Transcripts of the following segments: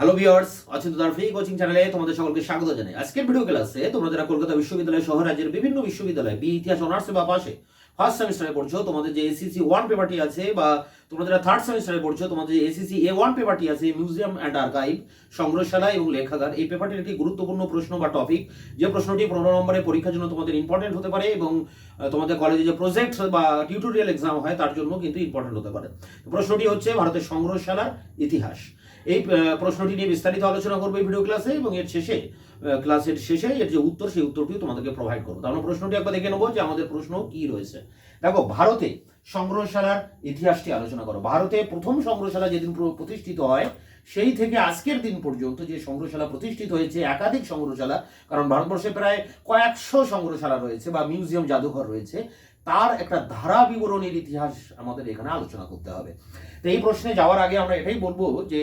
Hello viewers, অচিন্ততার free coaching চ্যানেলে তোমাদের সকলকে স্বাগত জানাই। আজকের ভিডিও ক্লাসে তোমরা যারা কলকাতা বিশ্ববিদ্যালয় সহ রাজ্যের বিভিন্ন বিশ্ববিদ্যালয় ইতিহাস অনার্সে বা পাশে ফার্স্ট সেমিস্টারে পড়ছো, তোমাদের যে এসিসি 1 পেপারটি আছে, বা তোমরা যারা থার্ড সেমিস্টারে পড়ছো, তোমাদের যে এসিসি A1 পেপারটি আছে, মিউজিয়াম অ্যান্ড আর্কাইভ, সংগ্রহশালা এবং লেখাগার, এই পেপারটির একটি গুরুত্বপূর্ণ প্রশ্ন বা টপিক, যে প্রশ্নটি 15 নম্বরের পরীক্ষার জন্য তোমাদের ইম্পর্টেন্ট হতে পারে এবং তোমাদের কলেজে যে প্রজেক্ট বা টিউটোরিয়াল এক্সাম হয় তার জন্য কিন্তু ইম্পর্টেন্ট হতে পারে। প্রশ্নটি হচ্ছে ভারতের সংগ্রহশালার ইতিহাস। এই প্রশ্নটি নিয়ে বিস্তারিত আলোচনা করবো এই ভিডিও ক্লাসে, এবং এর শেষে ক্লাসের শেষে এর যে উত্তর, সেই উত্তরটিও তোমাদেরকে প্রোভাইড করবো। তাহলে প্রশ্নটি একবার দেখে নেবো যে আমাদের প্রশ্ন কি রয়েছে। দেখো, ভারতে সংগ্রহশালার ইতিহাসটি আলোচনা করো। ভারতে প্রথম সংগ্রহশালা যেদিন প্রতিষ্ঠিত হয় সেই থেকে আজকের দিন পর্যন্ত যে সংগ্রহশালা প্রতিষ্ঠিত হয়েছে, একাধিক সংগ্রহশালা, কারণ ভারতবর্ষে প্রায় কয়েকশো সংগ্রহশালা রয়েছে বা মিউজিয়াম জাদুঘর রয়েছে, তার একটা ধারা বিবরণীর ইতিহাস আমাদের এখানে আলোচনা করতে হবে। তো এই প্রশ্নে যাওয়ার আগে আমরা এটাই বলবো যে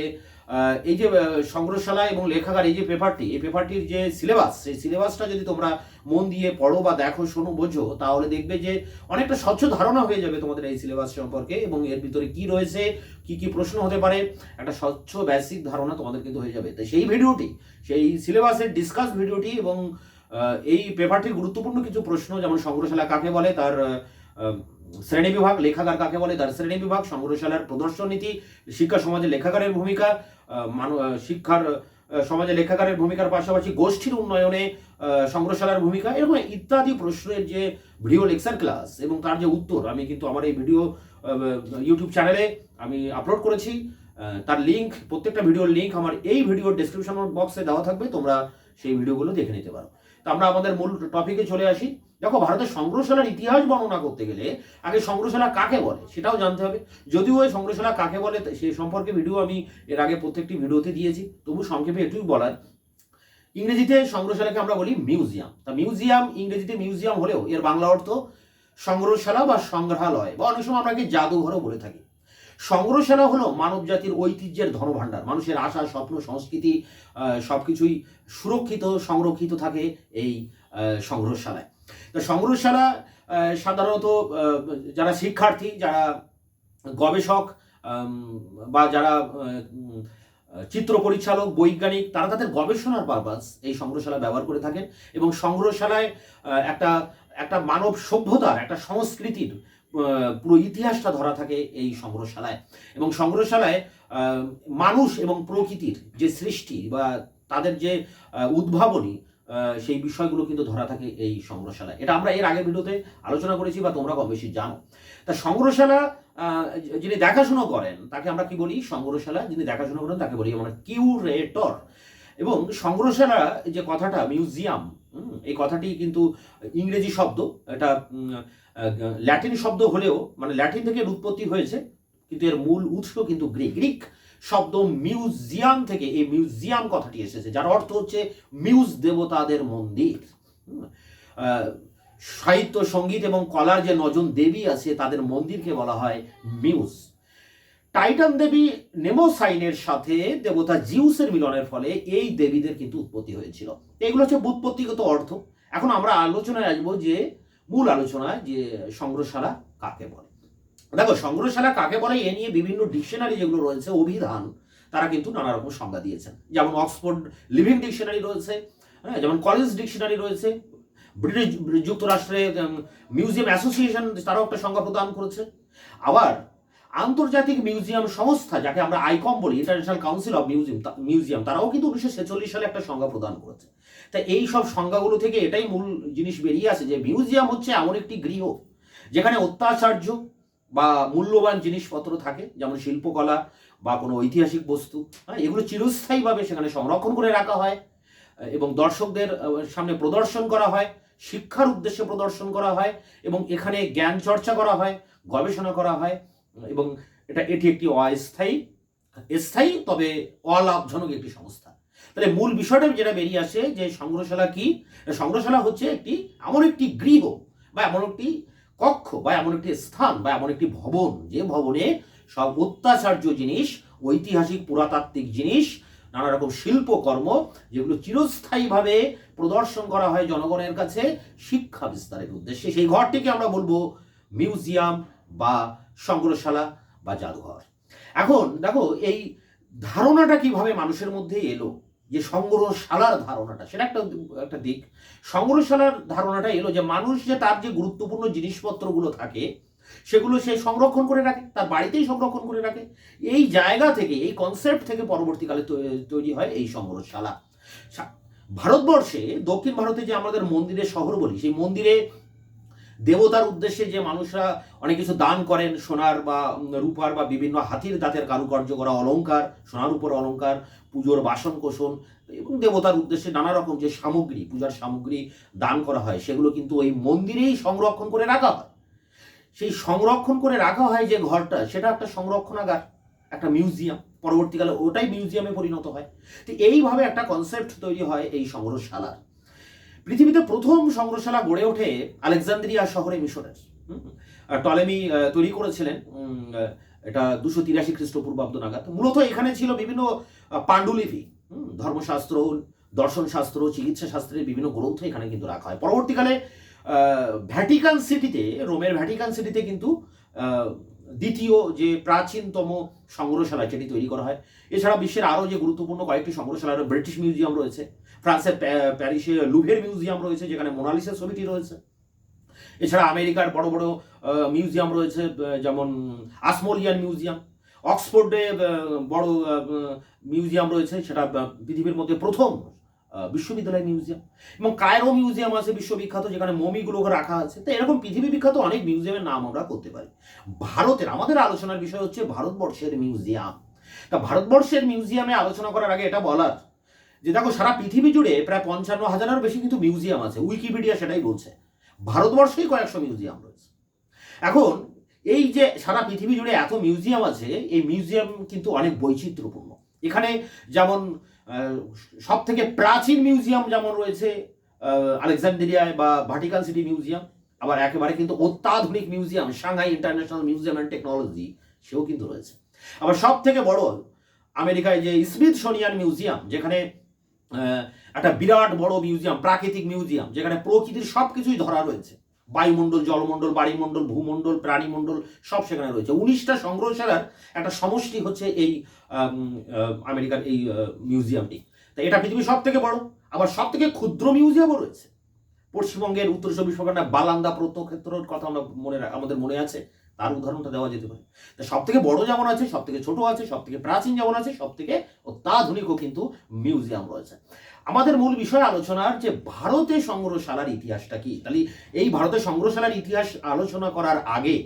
এই যে সংগ্রহশালা এবং লেখাগার, এই যে পেপারটি, এই পেপারটির যে সিলেবাস, সেই সিলেবাসটা যদি তোমরা মন দিয়ে পড়ো বা দেখো, শোনো, বোঝো, তাহলে দেখবে যে অনেকটা স্বচ্ছ ধারণা হয়ে যাবে তোমাদের এই সিলেবাস সম্পর্কে, এবং এর ভিতরে কি রয়েছে, কি কি প্রশ্ন হতে পারে, একটা স্বচ্ছ বেসিক ধারণা তোমাদের কিন্তু হয়ে যাবে। তো সেই ভিডিওটি, সেই সিলেবাসের ডিসকাস ভিডিওটি এবং এই পেপারটির গুরুত্বপূর্ণ কিছু প্রশ্ন, যেমন সংগ্রহশালা কাকে বলে, তার শ্রেণী বিভাগ, লেখাগার কাকে বলে, তার শ্রেণী বিভাগ, সংগ্রহশালার প্রদর্শন নীতি, শিক্ষা সমাজে লেখাগারের ভূমিকা, শিক্ষার সমাজে লেখাগারের ভূমিকার পাশাপাশি গোষ্ঠীর উন্নয়নে সংগ্রহশালার ভূমিকা, এরকম ইত্যাদি প্রশ্নের যে ভিডিও লেকচার ক্লাস এবং তার যে উত্তর আমি কিন্তু আমার এই ভিডিও ইউটিউব চ্যানেলে আমি আপলোড করেছি। তার লিঙ্ক, প্রত্যেকটা ভিডিওর লিঙ্ক আমার এই ভিডিওর ডেসক্রিপশন বক্সে দেওয়া থাকবে, তোমরা সেই ভিডিওগুলো দেখে নিতে পারো। তো আমরা আমাদের মূল টপিকে চলে আসি। দেখো, ভারতের সংগ্রহশালার ইতিহাস বর্ণনা করতে গেলে আগে সংগ্রহশালা কাকে বলে সেটাও জানতে হবে। যদিও ওই সংগ্রহশালা কাকে বলে সে সম্পর্কে ভিডিও আমি এর আগে প্রত্যেকটি ভিডিওতে দিয়েছি, তবু সংক্ষেপে এটুকুই বলার, ইংরেজিতে সংগ্রহশালাকে আমরা বলি মিউজিয়াম। তা মিউজিয়াম, ইংরেজিতে মিউজিয়াম হলেও এর বাংলা অর্থ সংগ্রহশালা বা সংগ্রহালয়, বা অনেক সময় আমরা জাদুঘরও বলে থাকি। সংগ্রহশালা হলো মানব জাতির ঐতিহ্যের ধনভাণ্ডার। মানুষের আশা, স্বপ্ন, সংস্কৃতি সবকিছুই সুরক্ষিত, সংরক্ষিত থাকে এই সংগ্রহশালায়। তো সংগ্রহশালা সাধারণত যারা শিক্ষার্থী, যারা গবেষক, বা যারা চিত্র পরিচালক, বৈজ্ঞানিক, তারা তাদের গবেষণার পারপাস এই সংগ্রহশালা ব্যবহার করে থাকেন, এবং সংগ্রহশালায় একটা একটা মানব সভ্যতার, একটা সংস্কৃতির পুরো ইতিহাসটা ধরা থাকে এই সংগ্রহশালায়। এবং সংগ্রহশালায় মানুষ এবং প্রকৃতির যে সৃষ্টি বা তাদের যে উদ্ভাবনী, সেই বিষয়গুলো কিন্তু ধরা থাকে এই সংগ্রহশালায়। এটা আমরা এর আগের ভিডিওতে আলোচনা করেছি বা তোমরা কম বেশি জানো। তা সংগ্রহশালা যিনি দেখাশুনো করেন তাকে আমরা কি বলি? সংগ্রহশালা যিনি দেখাশুনো করেন তাকে বলি আমরা কিউরেটর। এবং সংগ্রহশালা যে কথাটা মিউজিয়াম, এই কথাটি কিন্তু ইংরেজি শব্দ, এটা ল্যাটিন শব্দ হলেও, মানে ল্যাটিন থেকে এর উৎপত্তি হয়েছে, কিন্তু এর মূল উৎস কিন্তু গ্রিক শব্দ মিউজিয়াম থেকে এই মিউজিয়াম কথাটি এসেছে, যার অর্থ হচ্ছে মিউজ, দেবতাদের মন্দির। সাহিত্য, সঙ্গীত এবং কলার যে নজন দেবী আছে তাদের মন্দিরকে বলা হয় মিউজ। টাইটান দেবী নেমোসাইনের সাথে দেবতা জিউসের মিলনের ফলে এই দেবীদের কিন্তু উৎপত্তি হয়েছিল। এগুলো হচ্ছে ব্যুৎপত্তিগত অর্থ। এখন আমরা আলোচনায় আসবো যে মূল আলোচনায়, যে সংগ্রহশালা কাকে বলে। দেখো, সংগ্রহশালা কাকে বলে এ নিয়ে বিভিন্ন ডিকশনারি যেগুলো রয়েছে, অভিধান, তারা কিন্তু নানা রকম সংজ্ঞা দিয়েছেন। যেমন অক্সফোর্ড লিভিং ডিকশনারি রয়েছে, যেমন কলেজ ডিকশনারি রয়েছে, ব্রিটিশ যুক্তরাষ্ট্রে মিউজিয়াম অ্যাসোসিয়েশন তারাও একটা সংজ্ঞা প্রদান করেছে। আবার আন্তর্জাতিক মিউজিয়াম সংস্থা, যাকে আমরা আইকম বলি, ইন্টারন্যাশনাল কাউন্সিল অফ মিউজিয়াম, তারাও কিন্তু 1946 সালে একটা সংজ্ঞা প্রদান করেছে। তাই এই সব সংজ্ঞাগুলো থেকে এটাই মূল জিনিস বেরিয়ে আসে যে মিউজিয়াম হচ্ছে এমন একটি গৃহ যেখানে অত্যাচার্য বা মূল্যবান জিনিসপত্র থাকে, যেমন শিল্পকলা বা কোনো ঐতিহাসিক বস্তু, এগুলো চিরস্থায়ীভাবে সেখানে সংরক্ষণ করে রাখা হয় এবং দর্শকদের সামনে প্রদর্শন করা হয়, শিক্ষার উদ্দেশ্যে প্রদর্শন করা হয়, এবং এখানে জ্ঞান চর্চা করা হয়, গবেষণা করা হয়, এবং এটি একটি স্থায়ী তবে অলাভজনক একটি সংস্থা। তাহলে মূল বিষয়টা যেটা বেরিয়ে আসে যে সংগ্রহশালা কি? সংগ্রহশালা হচ্ছে এমন একটি গৃহ বা এমন একটি কক্ষ বা এমন একটি স্থান বা এমন একটি ভবন, যে ভবনে সব অত্যাচার্য জিনিস, ঐতিহাসিক পুরাতাত্ত্বিক জিনিস, নানা রকম শিল্পকর্ম, যেগুলো চিরস্থায়ীভাবে প্রদর্শন করা হয় জনগণের কাছে শিক্ষা বিস্তারের উদ্দেশ্যে, সেই ঘরটিকে আমরা বলবো মিউজিয়াম বা সংগ্রহশালা বা জাদুঘর। এখন দেখো, এই ধারণাটা কিভাবে মানুষের মধ্যে এলো, যে সংগ্রহশালার ধারণাটা, সেটা একটা একটা দিক। সংগ্রহশালার ধারণাটা এলো যে মানুষ যে তার যে গুরুত্বপূর্ণ জিনিসপত্রগুলো থাকে সেগুলো সে সংরক্ষণ করে রাখে, তার বাড়িতেই সংরক্ষণ করে রাখে। এই জায়গা থেকে, এই কনসেপ্ট থেকে পরবর্তীকালে তৈরি হয় এই সংগ্রহশালা। ভারতবর্ষে দক্ষিণ ভারতে যে আমাদের মন্দিরের শহর বলি, সেই মন্দিরে দেবতার উদ্দেশ্যে যে মানুষরা অনেক কিছু দান করেন, সোনার বা রূপার বা বিভিন্ন হাতির দাঁতের কারুকার্য করা অলংকার, সোনার উপর অলংকার, পুজোর বাসন কোসন এবং দেবতার উদ্দেশ্যে নানা রকম যে সামগ্রী, পূজার সামগ্রী দান করা হয়, সেগুলো কিন্তু ওই মন্দিরেই সংরক্ষণ করে রাখা হয়। সেই সংরক্ষণ করে রাখা হয় যে ঘরটা, সেটা একটা সংরক্ষণাগার, একটা মিউজিয়াম। পরবর্তীকালে ওটাই মিউজিয়ামে পরিণত হয়। তো এইভাবে একটা কনসেপ্ট তৈরি হয় এই সংগ্রহশালার। পৃথিবীতে প্রথম সংগ্রহশালা গড়ে ওঠে আলেকজান্দ্রিয়া শহরে, মিশরের। টলেমি তৈরি করেছিলেন, এটা 283 খ্রিস্টপূর্বাব্দ নাগাদ। মূলত এখানে ছিল বিভিন্ন পাণ্ডুলিপি, ধর্মশাস্ত্র, দর্শনশাস্ত্র, চিকিৎসা শাস্ত্রের বিভিন্ন গ্রন্থ এখানে কিন্তু রাখা হয়। পরবর্তীকালে ভ্যাটিকান সিটিতে, রোমের ভ্যাটিকান সিটিতে কিন্তু দ্বিতীয় যে প্রাচীনতম সংগ্রহশালা সেটি তৈরি করা হয়। এছাড়া বিশ্বের আরও যে গুরুত্বপূর্ণ কয়েকটি সংগ্রহশালা, ব্রিটিশ মিউজিয়াম রয়েছে, ফ্রান্সের প্যারিসে লুভের মিউজিয়াম রয়েছে যেখানে মোনালিসা ছবিটি রয়েছে। এছাড়া আমেরিকার বড় বড় মিউজিয়াম রয়েছে, যেমন আসমোলিয়ান মিউজিয়াম। অক্সফোর্ডে বড় মিউজিয়াম রয়েছে, সেটা পৃথিবীর মধ্যে প্রথম বিশ্ববিদ্যালয় মিউজিয়াম। এবং কায়রো মিউজিয়াম আছে বিশ্ববিখ্যাত, যেখানে মমিগুলোকে রাখা আছে। তো এরকম পৃথিবী বিখ্যাত অনেক মিউজিয়ামের নাম আমরা করতে পারি। ভারতের, আমাদের আলোচনার বিষয় হচ্ছে ভারতবর্ষের মিউজিয়াম। তা ভারতবর্ষের মিউজিয়ামে আলোচনা করার আগে এটা বলার যে দেখো, সারা পৃথিবী জুড়ে প্রায় 55,000-এর বেশি কিন্তু মিউজিয়াম আছে, উইকিপিডিয়া সেটাই বলছে। ভারতবর্ষেই কয়েকশো মিউজিয়াম রয়েছে। এখন এই যে সারা পৃথিবী জুড়ে এত মিউজিয়াম আছে, এই মিউজিয়াম কিন্তু অনেক বৈচিত্র্যপূর্ণ। এখানে যেমন সব থেকে প্রাচীন মিউজিয়াম যেমন রয়েছে আলেকজান্দ্রিয়ায় বা ভাটিকান সিটি মিউজিয়াম, আবার একেবারে কিন্তু অত্যাধুনিক museum Shanghai international museum and technology, সেও কিন্তু রয়েছে। আবার সব থেকে বড় আমেরিকায় যে স্মিথসোনিয়ান মিউজিয়াম, যেখানে একটা বিরাট বড় মিউজিয়াম, প্রাকৃতিক মিউজিয়াম, যেখানে প্রকৃতির সব কিছুই ধরা রয়েছে, বায়ুমণ্ডল, জলমণ্ডল, বাড়িমণ্ডল, ভূমণ্ডল, প্রাণীমণ্ডল, সব সেখানে রয়েছে। 19টা সংগ্রহশালার একটা সমষ্টি হচ্ছে এই আমেরিকার এই মিউজিয়ামটি। তাই এটা পৃথিবীর সব থেকে বড়। আবার সব থেকে ক্ষুদ্র মিউজিয়ামও রয়েছে। পশ্চিমবঙ্গের উত্তর চব্বিশ পরগনার বালান্দা প্রত্নক্ষেত্রের কথা আমাদের মনে আছে, তার উদাহরণটা দেওয়া যেতে পারে। তা সব থেকে বড় যেমন আছে, সব থেকে ছোট আছে, সব থেকে প্রাচীন যেমন আছে, সব থেকে অত্যাধুনিকও কিন্তু মিউজিয়াম রয়েছে। আমাদের মূল বিষয় আলোচনার যে ভারতে সংগ্রহশালার ইতিহাসটা কি। তাহলে এই ভারতের সংগ্রহশালার ইতিহাস আলোচনা করার আগে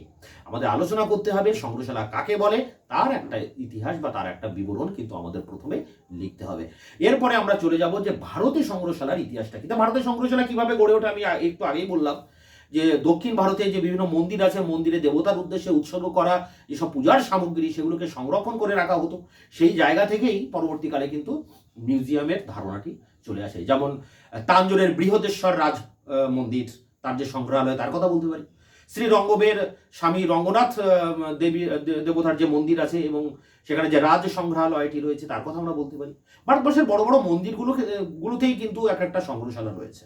আমাদের আলোচনা করতে হবে সংগ্রহশালা কাকে বলে, তার একটা ইতিহাস বা তার একটা বিবরণ কিন্তু আমাদের প্রথমে লিখতে হবে। এরপরে আমরা চলে যাব যে ভারতে সংগ্রহশালার ইতিহাসটা কি। ভারতের সংগ্রহশালা কিভাবে গড়ে ওঠে আমি একটু আগেই বললাম যে দক্ষিণ ভারতে যে বিভিন্ন মন্দির আছে, মন্দিরে দেবতার উদ্দেশ্যে উৎসর্গ করা যেসব পূজার সামগ্রী, সেগুলোকে সংরক্ষণ করে রাখা হতো। সেই জায়গা থেকেই পরবর্তীকালে কিন্তু মিউজিয়ামের ধারণাটি চলে আসে। যেমন তাঞ্জোরের বৃহদেশ্বর রাজ মন্দির, তার যে সংগ্রহালয়, তার কথা বলতে পারি। শ্রীরঙ্গবের স্বামী রঙ্গনাথ দেবতার যে মন্দির আছে এবং সেখানে যে রাজ সংগ্রহালয়টি রয়েছে, তার কথা আমরা বলতে পারি। ভারতবর্ষের বড় বড় মন্দিরগুলোতেই কিন্তু এক একটা সংগ্রহশালা রয়েছে।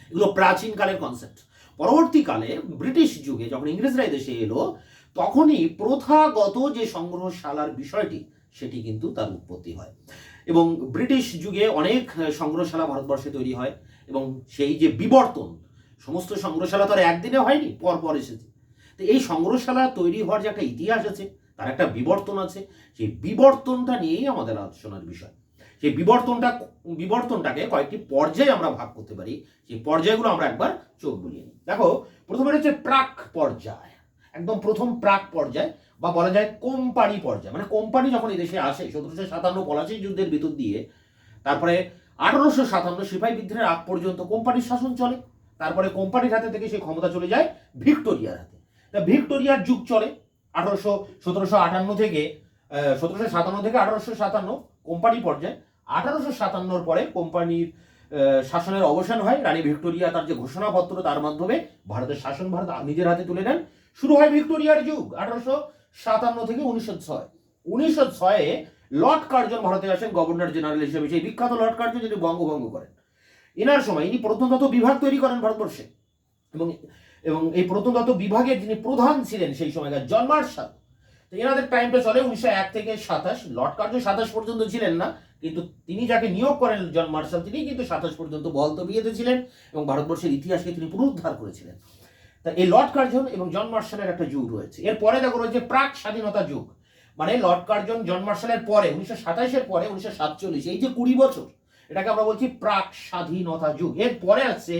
এগুলো প্রাচীনকালের কনসেপ্ট। পরবর্তীকালে ব্রিটিশ যুগে যখন ইংরেজরা দেশে এলো, তখনই প্রথাগত যে সংগ্রহশালার বিষয়টি, সেটি কিন্তু তার উৎপত্তি হয়। এবং ব্রিটিশ যুগে অনেক সংগ্রহশালা ভারতবর্ষে তৈরি হয়। এবং সেই যে বিবর্তন, সমস্ত সংগ্রহশালা তো আর একদিনে হয়নি, পর পর এসেছে। তো এই সংগ্রহশালা তৈরি হওয়ার যে একটা ইতিহাস আছে, তার একটা বিবর্তন আছে। সেই বিবর্তনটা নিয়েই আমাদের আলোচনার বিষয়। সেই বিবর্তনটাকে কয়েকটি পর্যায়ে আমরা ভাগ করতে পারি। সেই পর্যায়গুলো আমরা একবার চোখ বুলিয়ে নিই। দেখো, প্রথমে হচ্ছে প্রাক পর্যায়, একদম প্রথম প্রাক পর্যায় বা বলা যায় কোম্পানি পর্যায়। মানে কোম্পানি যখন এই দেশে আসে 1757 পলাশী যুদ্ধের ভিতর দিয়ে, তারপরে 1857 সিপাহী বিদ্রোহের আগ পর্যন্ত কোম্পানির শাসন চলে। তারপরে কোম্পানির হাতে থেকে সেই ক্ষমতা চলে যায় ভিক্টোরিয়ার হাতে। তা ভিক্টোরিয়ার যুগ চলে 1758 থেকে 1857 কোম্পানি পর্যায়ে। 1857 পরে কোম্পানির শাসনের অবসান হয়। রানী ভিক্টোরিয়া তার যে ঘোষণাপত্র, তার মাধ্যমে ভারতের শাসনভার নিজের হাতে তুলে নেন। শুরু হয় ভিক্টোরিয়ার যুগ 1857 থেকে 1906। 1906-এ লর্ড কার্জন ভারতে আসেন গভর্নর জেনারেল হিসেবে, সেই বিখ্যাত লর্ড কার্জন যিনি বঙ্গভঙ্গ করেন। এনার সময় ইনি প্রত্নতত্ত্ব বিভাগ তৈরি করেন ভারতবর্ষে। এবং এই প্রত্নতত্ত্ব বিভাগের যিনি প্রধান ছিলেন সেই সময়কার জন মার্শাল, তো এনাদের টাইমটা চলে 1901 থেকে 27। লর্ড কার্জন 27 পর্যন্ত ছিলেন না, কিন্তু তিনি যাকে নিয়োগ করেন জন মার্শাল, তিনি কিন্তু 27 পর্যন্ত বল তবিয়েতে ছিলেন এবং ভারতবর্ষের ইতিহাসকে তিনি পুনরুদ্ধার করেছিলেন। তা এই লর্ড কার্জন এবং জন মার্শালের একটা যুগ রয়েছে। এরপরে দেখো রয়েছে প্রাক স্বাধীনতা যুগ, মানে লর্ড কার্জন জন মার্শালের পরে 1927-এর পরে 1947, এই যে 20 বছর, এটাকে আমরা বলছি প্রাক স্বাধীনতা যুগ। এর পরে আসছে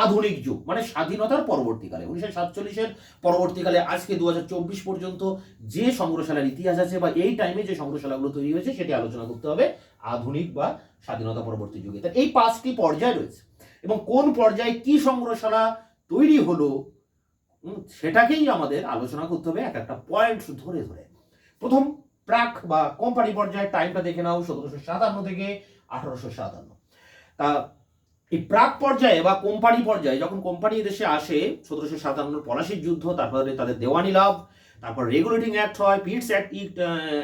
আধুনিক যুগ, মানে স্বাধীনতার পরবর্তীকালে 1947-এর পরবর্তীকালে আজকে 2024 পর্যন্ত যে সংগ্রহশালার ইতিহাস আছে বা এই টাইমে যে সংগ্রহশালাগুলো তৈরি হয়েছে সেটি আলোচনা করতে হবে আধুনিক বা স্বাধীনতা পরবর্তী যুগে। তাই এই 5টি পর্যায় রয়েছে এবং কোন পর্যায়ে কি সংগ্রহশালা তৈরি হলো সেটাকেই আমাদের আলোচনা করতে হবে এক একটা পয়েন্ট ধরে ধরে। প্রথম প্রাক বা কোম্পানি পর্যায়ে টাইমটা দেখে নাও 1757 থেকে 1857। তা এই প্রাক পর্যায়ে বা কোম্পানি পর্যায়ে যখন কোম্পানি দেশে আসে 1757 পলাশির যুদ্ধ, তারপরে তাদের দেওয়ানি লাভ, তারপর রেগুলেটিং অ্যাক্ট হয়, পিটস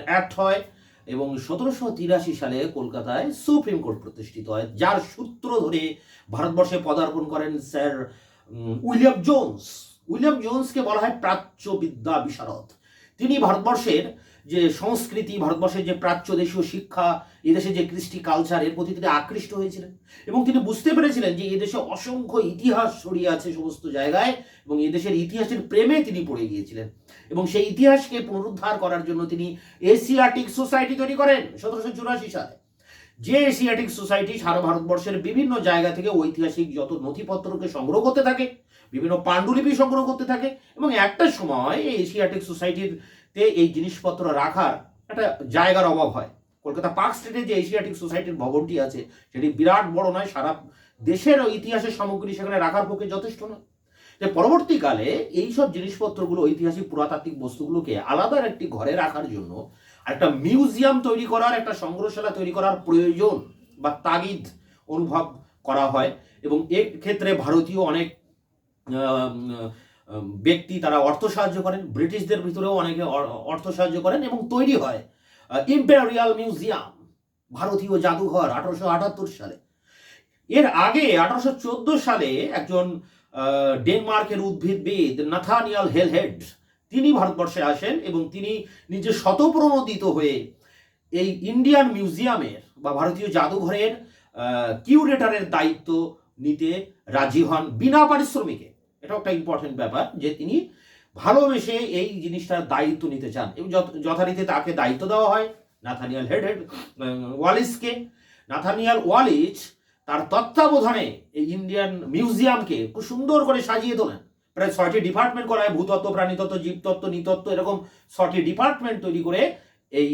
অ্যাক্ট হয় এবং 1783 সালে কলকাতায় সুপ্রিম কোর্ট প্রতিষ্ঠিত হয়, যার সূত্র ধরে ভারতবর্ষে পদার্পণ করেন স্যার উইলিয়াম জোন্স। উইলিয়াম জোন্সকে বলা হয় প্রাচ্য বিদ্যা বিশারদ। তিনি ভারতবর্ষের যে সংস্কৃতি, ভারতবর্ষের যে প্রাচ্য দেশীয় শিক্ষা, এদেশে যে কৃষ্টি কালচার, এর প্রতি তিনি আকৃষ্ট হয়েছিলেন এবং তিনি বুঝতে পেরেছিলেন যে এদেশে অসংখ্য ইতিহাস ছড়িয়ে আছে সমস্ত জায়গায় এবং এদেশের ইতিহাসের প্রেমে তিনি পড়ে গিয়েছিলেন এবং সেই ইতিহাসকে পুনরুদ্ধার করার জন্য তিনি এশিয়াটিক সোসাইটি তৈরি করেন 1784 সালে। যে এশিয়াটিক সোসাইটি সারা ভারতবর্ষের বিভিন্ন জায়গা থেকে ঐতিহাসিক যত নথিপত্রকে সংগ্রহ করতে থাকে, বিভিন্ন পাণ্ডুলিপি সংগ্রহ করতে থাকে এবং একটা সময় এই এশিয়াটিক সোসাইটিতে এই জিনিসপত্র রাখার একটা জায়গার অভাব হয়। কলকাতা পার্ক স্ট্রিটে যে এশিয়াটিক সোসাইটির ভবনটি আছে সেটি বিরাট বড় নয়, সারা দেশের ইতিহাসের সামগ্রী সেখানে রাখার পক্ষে যথেষ্ট নয়। যে পরবর্তীকালে এইসব জিনিসপত্রগুলো, ঐতিহাসিক পুরাতাত্ত্বিক বস্তুগুলোকে আলাদা একটি ঘরে রাখার জন্য একটা মিউজিয়াম তৈরি করার, একটা সংগ্রহশালা তৈরি করার প্রয়োজন বা তাগিদ অনুভব করা হয় এবং এর ক্ষেত্রে ভারতীয় অনেক ব্যক্তি তারা অর্থ সাহায্য করেন, ব্রিটিশদের ভিতরেও অনেকে অর্থ সাহায্য করেন এবং তৈরি হয় ইম্পেরিয়াল মিউজিয়াম, ভারতীয় জাদুঘর 1878 সালে। এর আগে 1814 সালে একজন ডেনমার্কের উদ্ভিদবিদ নাথানিয়াল হেলহেড তিনি ভারতবর্ষে আসেন এবং তিনি নিজে স্বতঃপ্রণোদিত হয়ে এই ইন্ডিয়ান মিউজিয়ামের বা ভারতীয় জাদুঘরের কিউরেটরের দায়িত্ব নিতে রাজি হন বিনা পারিশ্রমিকে। এটা একটা ইম্পর্টেন্ট ব্যাপার যে তিনি ভালোবেসে এই জিনিসটার দায়িত্ব নিতে চান এবং যথারীতি তাকে দায়িত্ব দেওয়া হয় নাথানিয়াল ওয়ালিসকে। নাথানিয়াল ওয়ালিস তার তত্ত্বাবধানে এই ইন্ডিয়ান মিউজিয়ামকে খুব সুন্দর করে সাজিয়ে তোলেন। প্রায় 6টি ডিপার্টমেন্ট করা হয়, ভূতত্ত্ব, প্রাণীতত্ত্ব, জীবতত্ত্ব, নৃতত্ত্ব, এরকম 6টি ডিপার্টমেন্ট তৈরি করে এই